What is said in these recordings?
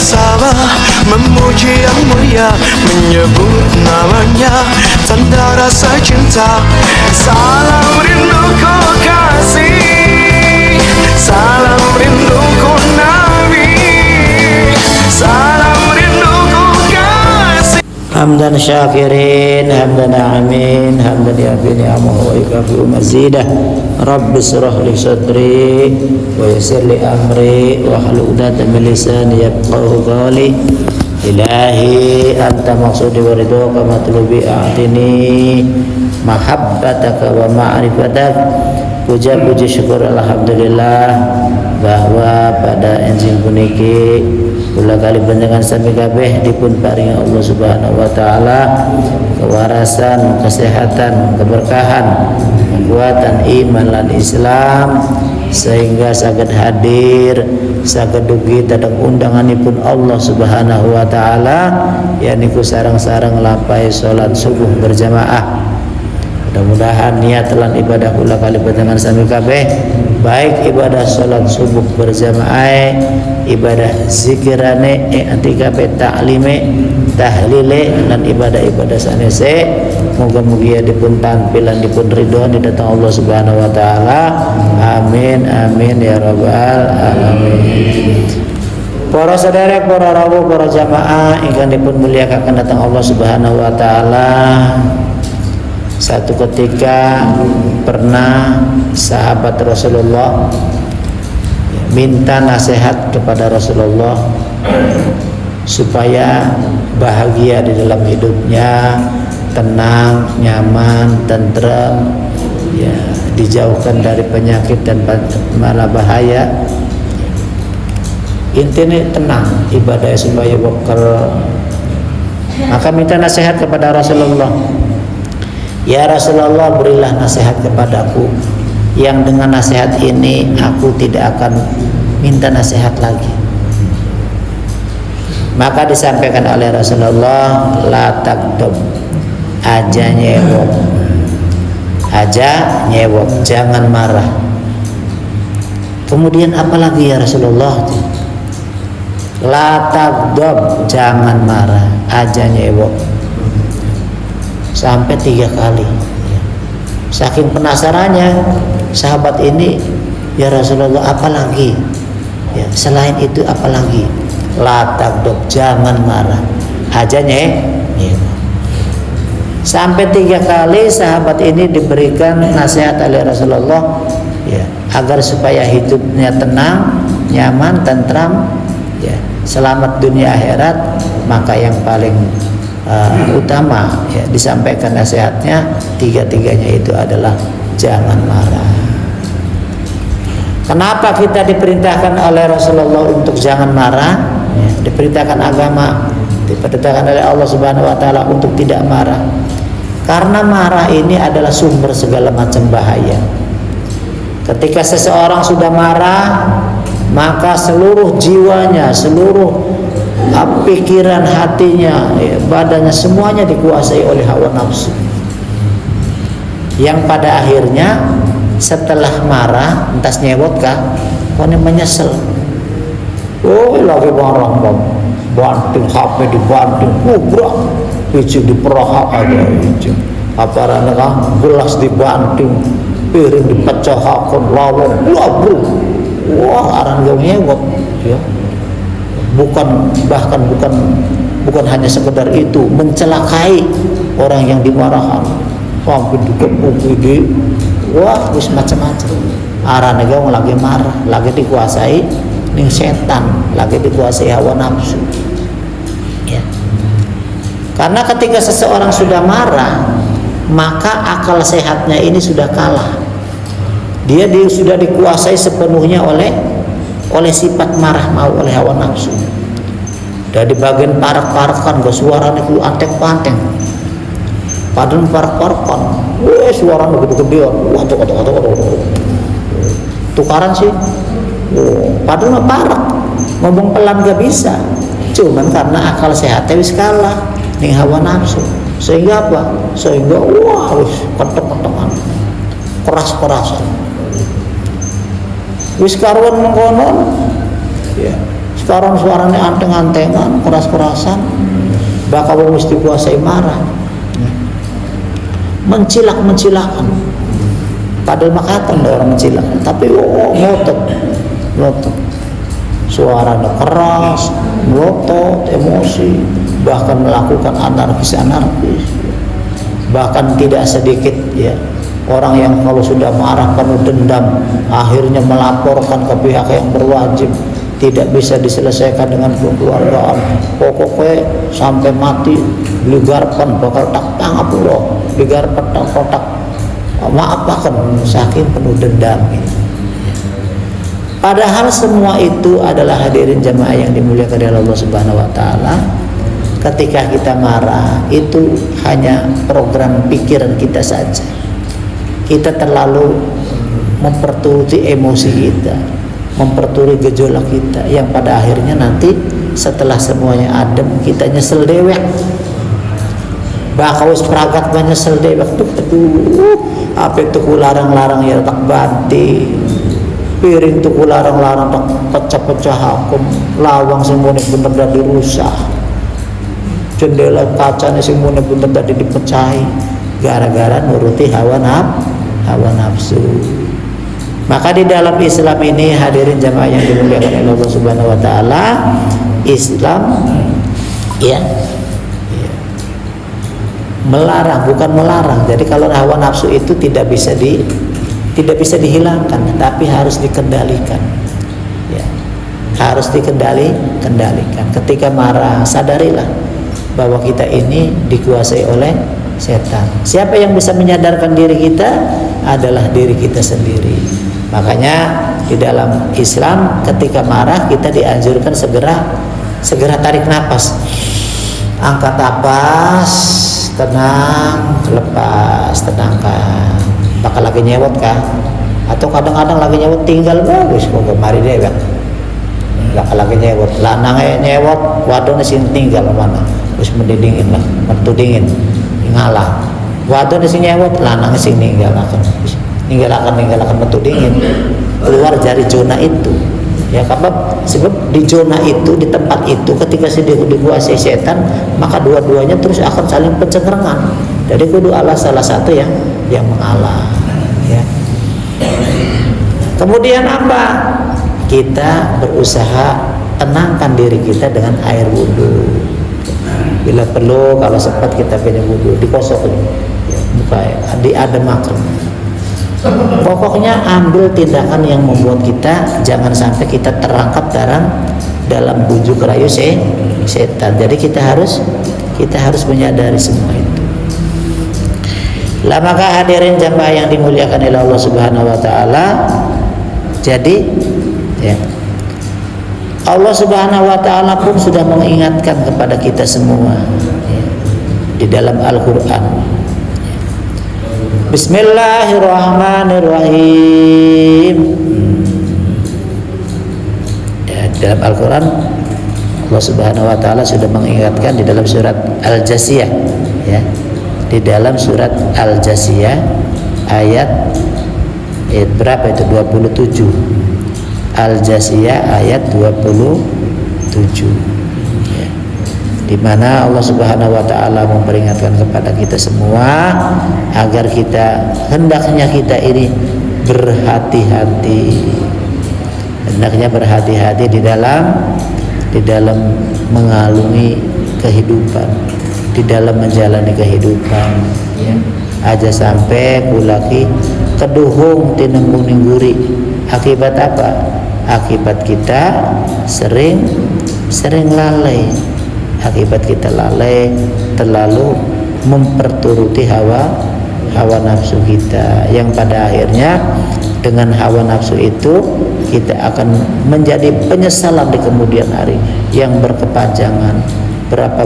bersabar, memuji yang mulia, menyebut namanya, tanda rasa cinta. Salam rinduku kasih, salam rinduku Nabi, salam rinduku kasih. Hamdan syakirin, hamdan amin, hamdan yafi ni'amahu wa yukafi mazidah. Rabbi syrah li sadri wa yassir li amri wa hlul 'uqdatam min lisani yafqahu qawli. Ilahi anta maqsudi wa ridhoka matlubi, a'tini mahabbataka wa ma'rifatak. Puja puji syukur alhamdulillah bahwa pada enjing puniki kula kali panjenengan sami kabeh dipun paringi Allah Subhanahu wa taala kewarasan, kesehatan, keberkahan, kekuatan iman lan Islam sehingga saged hadir saged dugi tadang undanganipun Allah Subhanahu wa taala yaiku sareng-sareng lapai salat subuh berjamaah. Mudah-mudahan niat lan ibadah kula kali panjenengan sami kabeh baik ibadah salat subuh berjamaah, ibadah zikirane, i'tikaf, taklime, tahlile dan ibadah-ibadah sanese muga-muga dipun tampilan dipun ridhoni datang Allah Subhanahu wa taala. Amin amin ya rabbal alamin. Para saudara, para rawuh, para jamaah ingkang dipun mulyakaken datang Allah Subhanahu wa taala. Satu ketika pernah sahabat Rasulullah minta nasihat kepada Rasulullah supaya bahagia di dalam hidupnya, tenang, nyaman, tentrem, ya, dijauhkan dari penyakit dan malah bahaya. Intinya tenang, ibadah supaya bekal. Maka minta nasihat kepada Rasulullah. Ya Rasulullah, berilah nasihat kepadaku yang dengan nasihat ini aku tidak akan minta nasihat lagi. Maka disampaikan oleh Rasulullah, la takdum, aja nyewok, jangan marah. Kemudian apa lagi ya Rasulullah? La takdum, jangan marah, aja nyewok. Sampai 3 kali. Saking penasarannya sahabat ini, ya Rasulullah apa lagi? Ya, selain itu apa lagi? La takdub, jangan marah, aja nyewok. Sampai 3 kali sahabat ini diberikan nasihat oleh Rasulullah, ya, agar supaya hidupnya tenang, nyaman, tentram, ya, selamat dunia akhirat. Maka yang paling utama, ya, disampaikan nasihatnya 3-tiganya itu adalah jangan marah. Kenapa kita diperintahkan oleh Rasulullah untuk jangan marah? Ya, diperintahkan agama, diperintahkan oleh Allah Subhanahu wa taala untuk tidak marah. Karena marah ini adalah sumber segala macam bahaya. Ketika seseorang sudah marah, maka seluruh jiwanya, seluruh pikiran, hatinya, ya, badannya semuanya dikuasai oleh hawa nafsu. Yang pada akhirnya setelah marah, entas nyewot kah, kone menyesal. Oh, lagi marah, banting HP dibanting, kubrak, biji diperahak aja, apa gelas dibanting, piring dipecahkan, lawang, bro. Wah, arang gak nyewot, ya. Bukan hanya sekedar itu, mencelakai orang yang dimarahan, sampai dikepung di, wah, wis macam-macam. Arah negara lagi marah, lagi dikuasai ning setan, lagi dikuasai hawa nafsu. Ya. Karena ketika seseorang sudah marah, maka akal sehatnya ini sudah kalah. Dia sudah dikuasai sepenuhnya oleh sifat marah mau, oleh hawa nafsu. Dari bagian parak-parakan ke suara itu antek-panteng. Padahal parak-parakan, suara gede-gedean, tukaran sih. Padahal parak, ngomong pelan gak bisa. Cuman karena akal sehatnya wis kalah ning hawa nafsu. Sehingga apa? Sehingga wis ketok-ketokan, keras-kerasan. Wis karuan mengkonon, ya, Sekarang suaranya anteng-antengan, keras-kerasan, bakal mesti kuasai marah, mencilak-mencilakan. Padahal makatan orang mencilak, tapi ngotot, suaranya keras, ngotot, emosi, bahkan melakukan anarkis. Bahkan tidak sedikit ya orang yang kalau sudah marah penuh dendam, akhirnya melaporkan ke pihak yang berwajib, tidak bisa diselesaikan dengan kekeluargaan, pokoknya sampai mati digarpan bakal tak tangap loh, digarpan tak kotak maafakan, saking penuh dendam gitu. Padahal semua itu adalah hadirin jamaah yang dimuliakan oleh Allah Subhanahu wa taala. Ketika kita marah itu hanya program pikiran kita saja. Kita terlalu memperturuti emosi kita, memperturuti gejolak kita, yang pada akhirnya nanti setelah semuanya adem kita nyesel dewek. Bakal peragat nyesel dewek tuh, aduh, apa itu ku larang-larang ya tak banti, piring tuh ku larang-larang tak pecah-pecah hakum, lawang semuanya bener tadi rusak, jendela kacanya semuanya bener tadi dipecahi, gara-gara nuruti hawa nafsu. Maka di dalam Islam ini hadirin jamaah yang dimuliakan oleh Allah Subhanahu wa taala, Islam ya melarang, bukan melarang. Jadi kalau hawa nafsu itu tidak bisa dihilangkan, tapi harus dikendalikan. Ya, harus dikendalikan. Ketika marah, sadarilah bahwa kita ini dikuasai oleh setan. Siapa yang bisa menyadarkan diri kita adalah diri kita sendiri. Makanya di dalam Islam ketika marah kita dianjurkan segera tarik nafas, angkat nafas, tenang, lepas, tenangkan. Bakal lagi nyewot kah? Atau kadang-kadang lagi nyewot tinggal bagus kok kemari dewek. Bakal lagi nyewot, lanangnya nyewot, wadone sing tinggal mana? Wis mendidingin lah, mentudingin, ngalah. Wadone sing nyewot, lanangnya sing ninggalaken mentudingin. Keluar dari zona itu. Ya, sebab di zona itu, di tempat itu ketika dikuasai setan, maka dua-duanya terus akan saling pencengkerengan. Jadi kudu salah satu yang mengalah ya. Kemudian apa? Kita berusaha tenangkan diri kita dengan air wudhu. Bila perlu kalau sempat kita punya wudhu dikosok ya, buka diademakan. Pokoknya ambil tindakan yang membuat kita jangan sampai kita terangkap dalam bujuk rayu setan. Jadi kita harus menyadari semua itu. Lah maka hadirin jamaah yang dimuliakan oleh Allah Subhanahu wa taala. Jadi ya, Allah Subhanahu wa taala pun sudah mengingatkan kepada kita semua ya, di dalam Al-Qur'an. Bismillahirrahmanirrahim. Ya, dalam Al-Quran Allah Subhanahu wa taala sudah mengingatkan di dalam surat Al-Jasiyah ya. Di dalam surat Al-Jasiyah ayat berapa itu? 27. Al-Jasiyah ayat 27. Ya. Di mana Allah Subhanahu wa taala memperingatkan kepada kita semua agar hendaknya kita ini berhati-hati. Hendaknya berhati-hati di dalam mengalungi kehidupan, di dalam menjalani kehidupan ya. Aja sampai kulaki keduhung tinembung ningguri. Akibat apa? Akibat kita sering lalai. Akibat kita lalai terlalu memperturuti hawa nafsu kita, yang pada akhirnya dengan hawa nafsu itu kita akan menjadi penyesalan di kemudian hari yang berkepanjangan. Berapa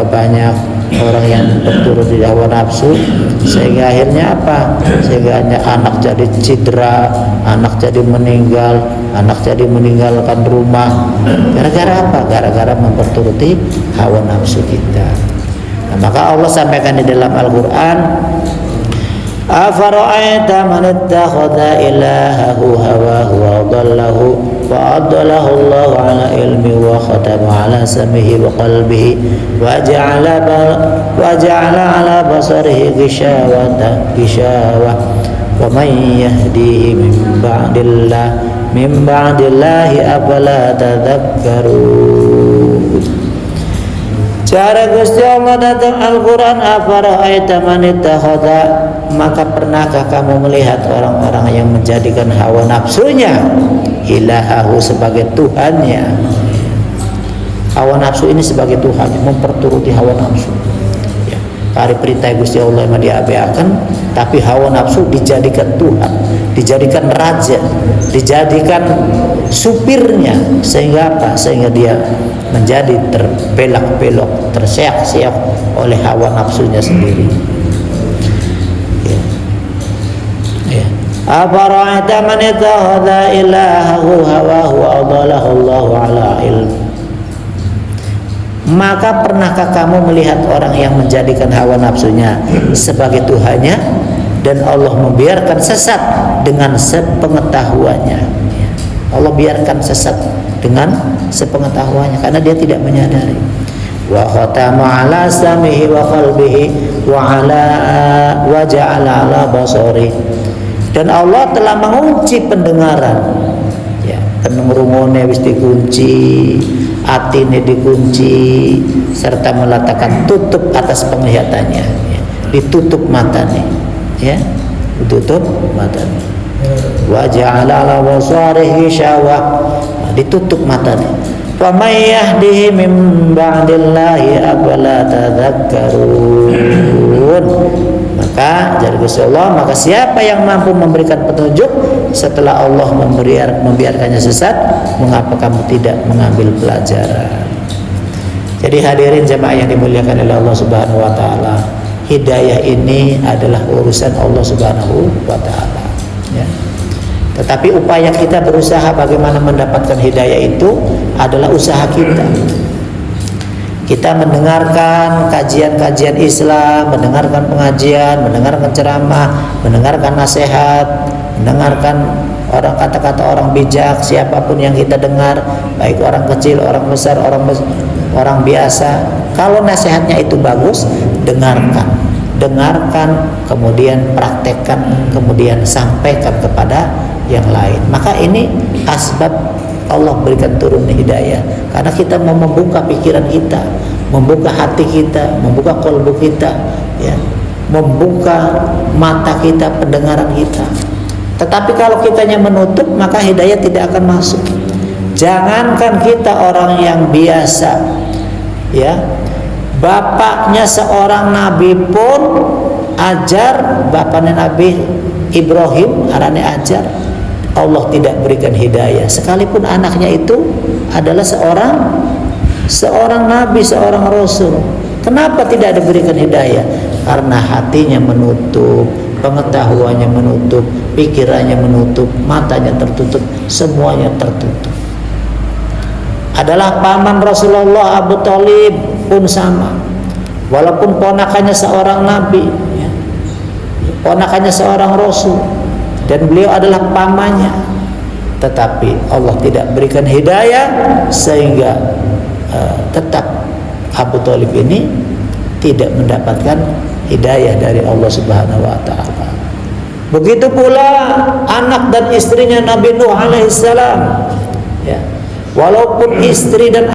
banyak orang yang berturut di hawa nafsu sehingga akhirnya apa? Sehingga anak jadi cedera, anak jadi meninggal, anak jadi meninggalkan rumah. Gara-gara apa? Gara-gara memperturuti hawa nafsu kita. Nah, maka Allah sampaikan di dalam Al-Qur'an, afara'aita man ittakhadha ilahahu hawahu wa dhallahu فأضله الله على علمه وختم على سمعه وقلبه وجعل على بصره غشاوة ومن يهديه من بعد الله أفلا تذكرون. Cara Gusti Allah datang Al-Quran, afara'aita man ittakhadha, maka pernahkah kamu melihat orang-orang yang menjadikan hawa nafsunya ilahahu sebagai Tuhannya. Hawa nafsu ini sebagai Tuhan, memperturuti hawa nafsu ya. Kari perintah Gusti Allah yang diabeakan, tapi hawa nafsu dijadikan Tuhan, dijadikan raja, dijadikan supirnya. Sehingga apa? Sehingga dia menjadi terbelak-belok, terseak-seak oleh hawa nafsunya sendiri. Afara'aita man ittakhadha ilahahu hawahu wa adallahu Allahu ala ilm. Maka pernahkah kamu melihat orang yang menjadikan hawa nafsunya sebagai Tuhannya dan Allah membiarkan sesat dengan sepengetahuannya. Allah biarkan sesat dengan sepengetahuannya karena dia tidak menyadari. Wa khatama ala samihi wa qalbihi wa ja'ala ala basari. Dan Allah telah mengunci pendengaran. Ya, pendengarane wis dikunci, atine dikunci, serta meletakkan tutup atas penglihatannya. Ya, ditutup matanya. Ya, ditutup matanya. Wa ja'ala ala basarihi syawah, ditutup matanya. Wa may yahdihi min ba'dillahi afala tadhakkarun. Maka jadi Gusti Allah, maka siapa yang mampu memberikan petunjuk setelah Allah membiarkannya sesat, mengapa kamu tidak mengambil pelajaran? Jadi hadirin jemaah yang dimuliakan oleh Allah Subhanahu wa taala, hidayah ini adalah urusan Allah Subhanahu wa taala ya. Tetapi upaya kita berusaha bagaimana mendapatkan hidayah itu adalah usaha kita. Kita mendengarkan kajian-kajian Islam, mendengarkan pengajian, mendengarkan ceramah, mendengarkan nasihat, mendengarkan kata-kata orang bijak, siapapun yang kita dengar, baik orang kecil, orang besar, orang biasa. Kalau nasihatnya itu bagus, dengarkan, kemudian praktekkan, kemudian sampaikan kepada yang lain. Maka ini asbab Allah berikan turun hidayah, karena kita mau membuka pikiran kita, membuka hati kita, membuka kolbu kita ya, membuka mata kita, pendengaran kita. Tetapi kalau kitanya menutup, maka hidayah tidak akan masuk. Jangankan kita orang yang biasa ya, bapaknya seorang nabi pun ajar, bapaknya Nabi Ibrahim arane ajar, Allah tidak berikan hidayah, sekalipun anaknya itu adalah seorang nabi, seorang rasul. Kenapa tidak diberikan hidayah? Karena hatinya menutup, pengetahuannya menutup, pikirannya menutup, matanya tertutup, semuanya tertutup. Adalah paman Rasulullah Abu Thalib pun sama, walaupun ponakannya seorang nabi ya, ponakannya seorang rasul, dan beliau adalah pamannya, tetapi Allah tidak berikan hidayah sehingga tetap Abu Thalib ini tidak mendapatkan hidayah dari Allah Subhanahu wa taala. Begitu pula anak dan istrinya Nabi Nuh alaihissalam ya, walaupun istri dan